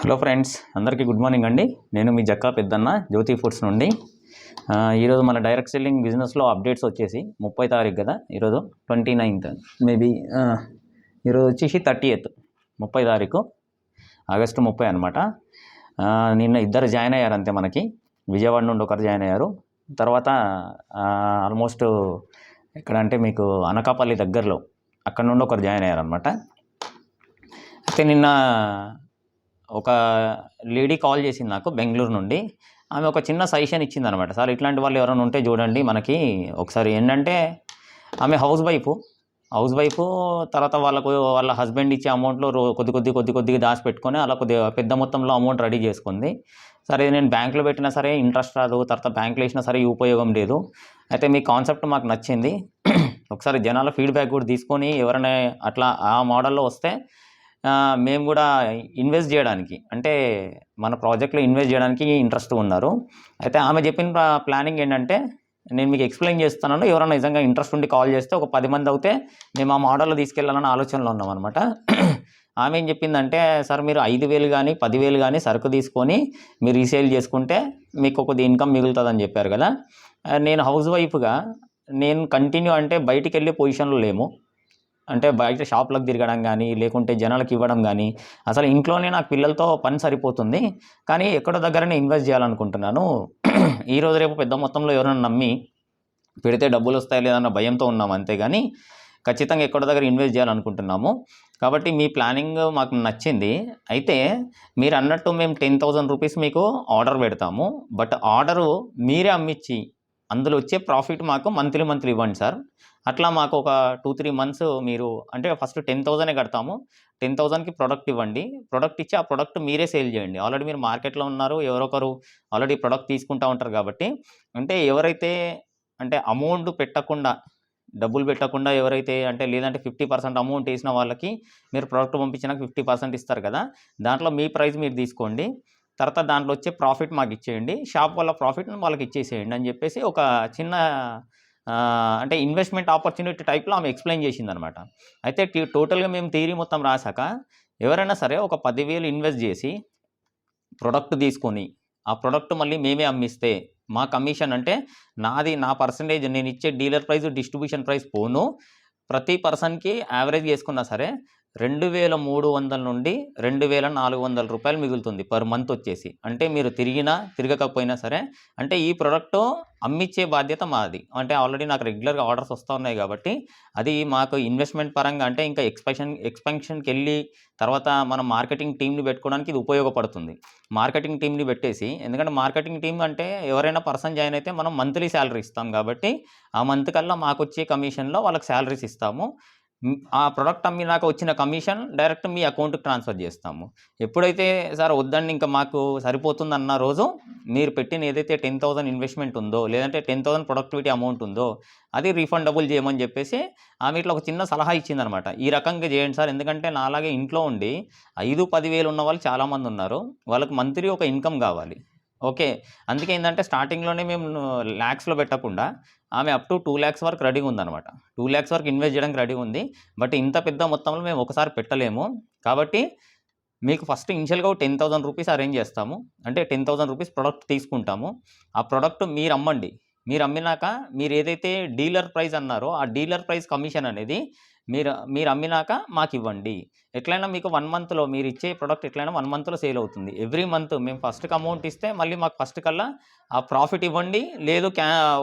Hello friends, అందరికీ good morning అండి. నేను మీ జక్కా పెద్దన్న జ్యోతి ఫుడ్స్ నుండి. ఈరోజు మన డైరెక్ట్ సెల్లింగ్ బిజినెస్లో అప్డేట్స్ వచ్చేసి 30 తారీఖు కదా, ఈరోజు 29th మేబీ. ఈరోజు వచ్చేసి 30th 30 తారీఖు ఆగస్టు 30 అనమాట. నిన్న ఇద్దరు జాయిన్ అయ్యారు అంతే. మనకి విజయవాడ నుండి ఒకరు జాయిన్ అయ్యారు. తర్వాత ఆల్మోస్ట్ ఎక్కడంటే మీకు అనకాపల్లి దగ్గరలో అక్కడ నుండి ఒకరు జాయిన్ అయ్యారు అనమాట. అయితే నిన్న ఒక లేడీ కాల్ చేసింది నాకు బెంగళూరు నుండి. ఆమె ఒక చిన్న సజెషన్ ఇచ్చింది అనమాట. సార్, ఇట్లాంటి వాళ్ళు ఎవరైనా ఉంటే చూడండి మనకి ఒకసారి. ఏంటంటే ఆమె హౌస్ వైఫ్ తర్వాత వాళ్ళ హస్బెండ్ ఇచ్చే అమౌంట్లో కొద్దిగా దాచిపెట్టుకొని అలా కొద్దిగా పెద్ద మొత్తంలో అమౌంట్ రెడీ చేసుకుంది. సరే, నేను బ్యాంకులో పెట్టినా సరే ఇంట్రెస్ట్ రాదు, తర్వాత బ్యాంకులో వేసినా సరే ఉపయోగం లేదు. అయితే మీ కాన్సెప్ట్ మాకు నచ్చింది. ఒకసారి జనాల ఫీడ్బ్యాక్ కూడా తీసుకొని ఎవరైనా అట్లా ఆ మోడల్లో వస్తే మేము కూడా ఇన్వెస్ట్ చేయడానికి, అంటే మన ప్రాజెక్ట్లో ఇన్వెస్ట్ చేయడానికి ఇంట్రెస్ట్ ఉన్నారు. అయితే ఆమె చెప్పిన ప్లానింగ్ ఏంటంటే, నేను మీకు ఎక్స్ప్లెయిన్ చేస్తున్నాను. ఎవరైనా నిజంగా ఇంట్రెస్ట్ ఉండి కాల్ చేస్తే ఒక 10 మంది అవుతే మేము ఆ మోడల్లో తీసుకెళ్ళాలని ఆలోచనలో ఉన్నాం అనమాట. ఆమె ఏం చెప్పిందంటే, సార్ మీరు 5,000 కానీ 10,000 కానీ సరుకు తీసుకొని మీరు రీసేల్ చేసుకుంటే మీకు కొద్ది ఇన్కమ్ మిగులుతుందని చెప్పారు కదా. నేను హౌస్ వైఫ్గా నేను కంటిన్యూ అంటే బయటికి వెళ్ళే పొజిషన్లో లేము. అంటే బయట షాప్లకు తిరగడం కానీ, లేకుంటే జనాలకు ఇవ్వడం కానీ, అసలు ఇంట్లోనే నాకు పిల్లలతో పని సరిపోతుంది. కానీ ఎక్కడో దగ్గరనే ఇన్వెస్ట్ చేయాలనుకుంటున్నాను. ఈరోజు రేపు పెద్ద మొత్తంలో ఎవరైనా నమ్మి పెడితే డబ్బులు వస్తాయి లేదన్న భయంతో ఉన్నాం, అంతేగాని ఖచ్చితంగా ఎక్కడో దగ్గర ఇన్వెస్ట్ చేయాలనుకుంటున్నాము. కాబట్టి మీ ప్లానింగ్ మాకు నచ్చింది. అయితే మీరు అన్నట్టు మేము 10,000 రూపీస్ మీకు ఆర్డర్ పెడతాము. బట్ ఆర్డరు మీరే అమ్మించి అందులో వచ్చే ప్రాఫిట్ మాకు మంత్లీ ఇవ్వండి సార్. అట్లా మాకు ఒక 2-3 మంత్స్ మీరు, అంటే ఫస్ట్ 10,000 కడతాము. 10,000కి ప్రోడక్ట్ ఇవ్వండి. ప్రోడక్ట్ ఇచ్చి ఆ ప్రోడక్ట్ మీరే సేల్ చేయండి. ఆల్రెడీ మీరు మార్కెట్లో ఉన్నారు, ఎవరొకరు ఆల్రెడీ ప్రోడక్ట్ తీసుకుంటూ ఉంటారు కాబట్టి. అంటే ఎవరైతే అంటే అమౌంట్ పెట్టకుండా, డబ్బులు పెట్టకుండా ఎవరైతే, అంటే లేదంటే 50% అమౌంట్ వేసిన వాళ్ళకి మీరు ప్రోడక్ట్ పంపించినాక 50% ఇస్తారు కదా, దాంట్లో మీ ప్రైస్ మీరు తీసుకోండి. తర్వాత దాంట్లో వచ్చే ప్రాఫిట్ మాకు ఇచ్చేయండి. షాప్ వాళ్ళ ప్రాఫిట్ వాళ్ళకి ఇచ్చేసేయండి అని చెప్పేసి ఒక చిన్న అంటే ఇన్వెస్ట్మెంట్ ఆపర్చునిటీ టైప్లో ఆమె ఎక్స్ప్లెయిన్ చేసిందనమాట. అయితే టోటల్గా మేము థియరీ మొత్తం రాసాక ఎవరైనా సరే ఒక 10,000 ఇన్వెస్ట్ చేసి ప్రొడక్ట్ తీసుకొని ఆ ప్రొడక్ట్ మళ్ళీ మేమే అమ్మిస్తే మా కమిషన్, అంటే నా పర్సంటేజ్, నేను ఇచ్చే డీలర్ ప్రైస్, డిస్ట్రిబ్యూషన్ ప్రైస్ పోను, ప్రతి పర్సన్కి యావరేజ్ చేసుకున్నా సరే 2,300 నుండి 2,400 రూపాయలు మిగులుతుంది పర్ మంత్ వచ్చేసి. అంటే మీరు తిరగకపోయినా సరే, అంటే ఈ ప్రోడక్ట్ అమ్మిచ్చే బాధ్యత మాది. అంటే ఆల్రెడీ నాకు రెగ్యులర్గా ఆర్డర్స్ వస్తూ ఉన్నాయి కాబట్టి అది మాకు ఇన్వెస్ట్మెంట్ పరంగా, అంటే ఇంకా ఎక్స్పెన్షన్కి వెళ్ళి తర్వాత మనం మార్కెటింగ్ టీమ్ని పెట్టుకోవడానికి ఇది ఉపయోగపడుతుంది. మార్కెటింగ్ టీమ్ని పెట్టేసి, ఎందుకంటే మార్కెటింగ్ టీమ్ అంటే ఎవరైనా పర్సన్ జాయిన్ అయితే మనం మంత్లీ శాలరీ ఇస్తాం కాబట్టి ఆ మంత్ కల్లా మాకు వచ్చే కమిషన్లో వాళ్ళకి శాలరీస్ ఇస్తాము. ఆ ప్రోడక్ట్ అమ్మినాక వచ్చిన కమిషన్ డైరెక్ట్ మీ అకౌంట్కి ట్రాన్స్ఫర్ చేస్తాము. ఎప్పుడైతే సార్ వద్దండి ఇంకా మాకు సరిపోతుందన్న రోజు మీరు పెట్టిన ఏదైతే 10,000 ఇన్వెస్ట్మెంట్ ఉందో, లేదంటే 10,000 ప్రొడక్టివిటీ అమౌంట్ ఉందో అది రీఫండబుల్ చేయమని చెప్పేసి ఆమె ఇట్లా ఒక చిన్న సలహా ఇచ్చిందనమాట. ఈ రకంగా చేయండి సార్, ఎందుకంటే నాలాగే ఇంట్లో ఉండి 5-10 వేలు ఉన్న వాళ్ళు చాలామంది ఉన్నారు. వాళ్ళకి మంత్లీ ఒక ఇన్కమ్ కావాలి. ఓకే, అందుకే ఏంటంటే స్టార్టింగ్లోనే మేము ల్యాక్స్లో పెట్టకుండా ఆమె అప్ టు 2 lakhs వరకు రెడీగా ఉందన్నమాట. 2 lakhs వరకు ఇన్వెస్ట్ చేయడానికి రెడీగా ఉంది. బట్ ఇంత పెద్ద మొత్తంలో మేము ఒకసారి పెట్టలేము. కాబట్టి మీకు ఫస్ట్ ఇనిషియల్గా 10,000 రూపీస్ అరేంజ్ చేస్తాము. అంటే 10,000 రూపీస్ ప్రోడక్ట్ తీసుకుంటాము. ఆ ప్రోడక్ట్ మీరు అమ్మండి. మీరు అమ్మినాక మీరు ఏదైతే డీలర్ ప్రైస్ అన్నారో ఆ డీలర్ ప్రైస్ కమిషన్ అనేది మీరు అమ్మినాక మాకు ఇవ్వండి. ఎట్లయినా మీకు 1 monthలో మీరు ఇచ్చే ప్రోడక్ట్ ఎట్లయినా 1 monthలో సేల్ అవుతుంది. ఎవ్రీ మంత్ మేము ఫస్ట్కి అమౌంట్ ఇస్తే మళ్ళీ మాకు ఫస్ట్ కల్లా ఆ ప్రాఫిట్ ఇవ్వండి. లేదు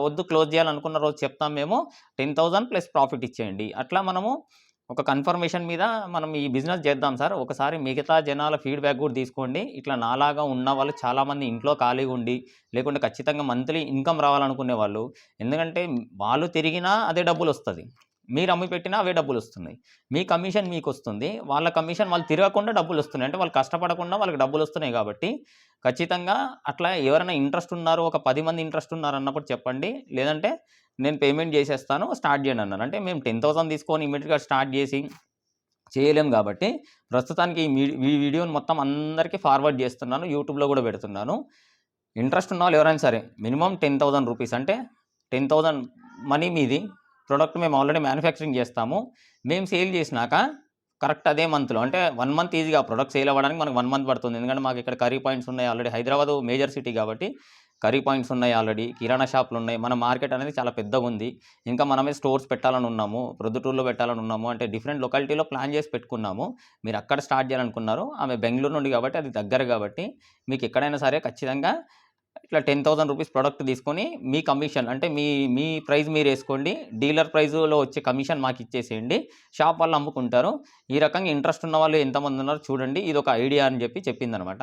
వద్దు క్లోజ్ చేయాలనుకున్న రోజు చెప్తాం మేము, 10,000 ప్లస్ ప్రాఫిట్ ఇచ్చేయండి. అట్లా మనము ఒక కన్ఫర్మేషన్ మీద మనం ఈ బిజినెస్ చేద్దాం సార్. ఒకసారి మిగతా జనాల ఫీడ్బ్యాక్ కూడా తీసుకోండి. ఇట్లా నాలాగా ఉన్న వాళ్ళు చాలామంది ఇంట్లో ఖాళీగా ఉండి, లేకుంటే ఖచ్చితంగా మంత్లీ ఇన్కమ్ రావాలనుకునే వాళ్ళు, ఎందుకంటే వాళ్ళు తిరిగినా అదే డబ్బులు వస్తుంది, మీరు అమ్మి పెట్టినా అవే డబ్బులు వస్తున్నాయి, మీ కమిషన్ మీకు వస్తుంది, వాళ్ళ కమిషన్ వాళ్ళు తిరగకుండా డబ్బులు వస్తున్నాయి, అంటే వాళ్ళు కష్టపడకుండా వాళ్ళకి డబ్బులు వస్తున్నాయి. కాబట్టి ఖచ్చితంగా అట్లా ఎవరైనా ఇంట్రెస్ట్ ఉన్నారు, ఒక 10 మంది ఇంట్రెస్ట్ ఉన్నారు అన్నప్పుడు చెప్పండి. లేదంటే నేను పేమెంట్ చేసేస్తాను, స్టార్ట్ చేయండి అన్నారు. అంటే మేము 10,000 తీసుకొని ఇమీడియట్గా స్టార్ట్ చేసి చేయలేం కాబట్టి ప్రస్తుతానికి ఈ వీడియోని మొత్తం అందరికీ ఫార్వర్డ్ చేస్తున్నాను, యూట్యూబ్లో కూడా పెడుతున్నాను. ఇంట్రెస్ట్ ఉన్న వాళ్ళు ఎవరైనా సరే మినిమం 10,000 రూపీస్, అంటే 10,000 మనీ మీది. ప్రోడక్ట్ మేము ఆల్రెడీ మ్యానుఫ్యాక్చరింగ్ చేస్తాము. మేము సేల్ చేసినాక కరెక్ట్ అదే మంత్లో, అంటే 1 మంత్ ఈజీగా ప్రొడక్ట్ సేల్ అవ్వడానికి మనకు 1 మంత్ పడుతుంది. ఎందుకంటే మాకు ఇక్కడ కర్రీ పాయింట్స్ ఉన్నాయి ఆల్రెడీ. హైదరాబాద్ మేజర్ సిటీ కాబట్టి కర్రీ పాయింట్స్ ఉన్నాయి ఆల్రెడీ, కిరాణా షాపులు ఉన్నాయి. మన మార్కెట్ అనేది చాలా పెద్దగా ఉంది. ఇంకా మనమే స్టోర్స్ పెట్టాలని ఉన్నాము, ప్రొద్దుటూరులో పెట్టాలని ఉన్నాము, అంటే డిఫరెంట్ లొకాలిటీలో ప్లాన్ చేసి పెట్టుకున్నాము. మీరు అక్కడ స్టార్ట్ చేయాలనుకున్నారు, ఆమె బెంగళూరు నుండి కాబట్టి అది దగ్గర కాబట్టి మీకు ఎక్కడైనా సరే ఖచ్చితంగా ఇట్లా 10,000 రూపీస్ ప్రొడక్ట్ తీసుకొని మీ కమిషన్ అంటే మీ ప్రైస్ మీరు వేసుకోండి, డీలర్ ప్రైజ్లో వచ్చే కమిషన్ మాకు ఇచ్చేసేయండి, షాప్ వాళ్ళు అమ్ముకుంటారు. ఈ రకంగా ఇంట్రెస్ట్ ఉన్న వాళ్ళు ఎంతమంది ఉన్నారో చూడండి, ఇది ఒక ఐడియా అని చెప్పి చెప్పిందనమాట.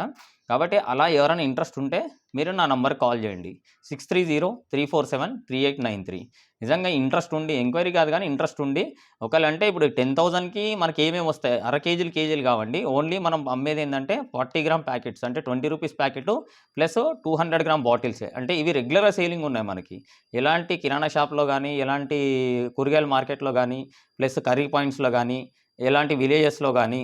కాబట్టి అలా ఎవరైనా ఇంట్రెస్ట్ ఉంటే మీరు నా నంబర్కి కాల్ చేయండి, 6303473893. నిజంగా ఇంట్రెస్ట్ ఉండి, ఎంక్వైరీ కాదు కానీ ఇంట్రెస్ట్ ఉండి, ఒకవేళ అంటే ఇప్పుడు 10,000కి మనకి ఏమేమి వస్తాయి, అర కేజీలు కావండి. ఓన్లీ మనం అమ్మేది ఏంటంటే 40 గ్రామ్ ప్యాకెట్స్, అంటే 20 రూపీస్ ప్యాకెట్ ప్లస్ 200 గ్రామ్ బాటిల్సే. అంటే ఇవి రెగ్యులర్గా సేలింగ్ ఉన్నాయి మనకి. ఎలాంటి కిరాణా షాప్లో కానీ, ఎలాంటి కూరగాయల మార్కెట్లో కానీ, ప్లస్ కర్రీ పాయింట్స్లో కానీ, ఎలాంటి విలేజెస్లో కానీ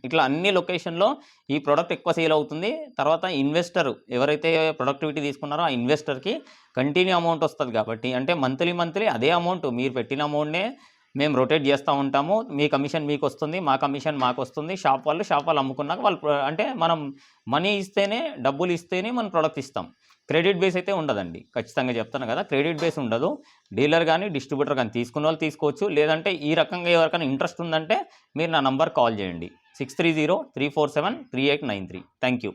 ఇట్లా అన్ని లొకేషన్లో ఈ ప్రోడక్ట్ ఎక్కువ సేల్ అవుతుంది. తర్వాత ఇన్వెస్టర్ ఎవరైతే ప్రొడక్టివిటీ తీసుకున్నారో ఆ ఇన్వెస్టర్కి కంటిన్యూ అమౌంట్ వస్తుంది కాబట్టి, అంటే మంత్లీ అదే అమౌంట్ మీరు పెట్టిన అమౌంట్నే మేము రొటేట్ చేస్తూ ఉంటాము. మీ కమిషన్ మీకు వస్తుంది, మా కమిషన్ మాకు వస్తుంది. షాప్ వాళ్ళు అమ్ముకున్నాక వాళ్ళు అంటే మనం మనీ ఇస్తేనే, డబ్బులు ఇస్తేనే మనం ప్రోడక్ట్ ఇస్తాం. క్రెడిట్ బేస్ అయితే ఉండదండి, ఖచ్చితంగా చెప్తాను కదా, క్రెడిట్ బేస్ ఉండదు. డీలర్ కానీ డిస్ట్రిబ్యూటర్ కానీ తీసుకున్న వాళ్ళు తీసుకోవచ్చు. లేదంటే ఈ రకంగా ఎవరికైనా ఇంట్రెస్ట్ ఉందంటే మీరు నా నంబర్ కాల్ చేయండి, 6303473893. Thank you.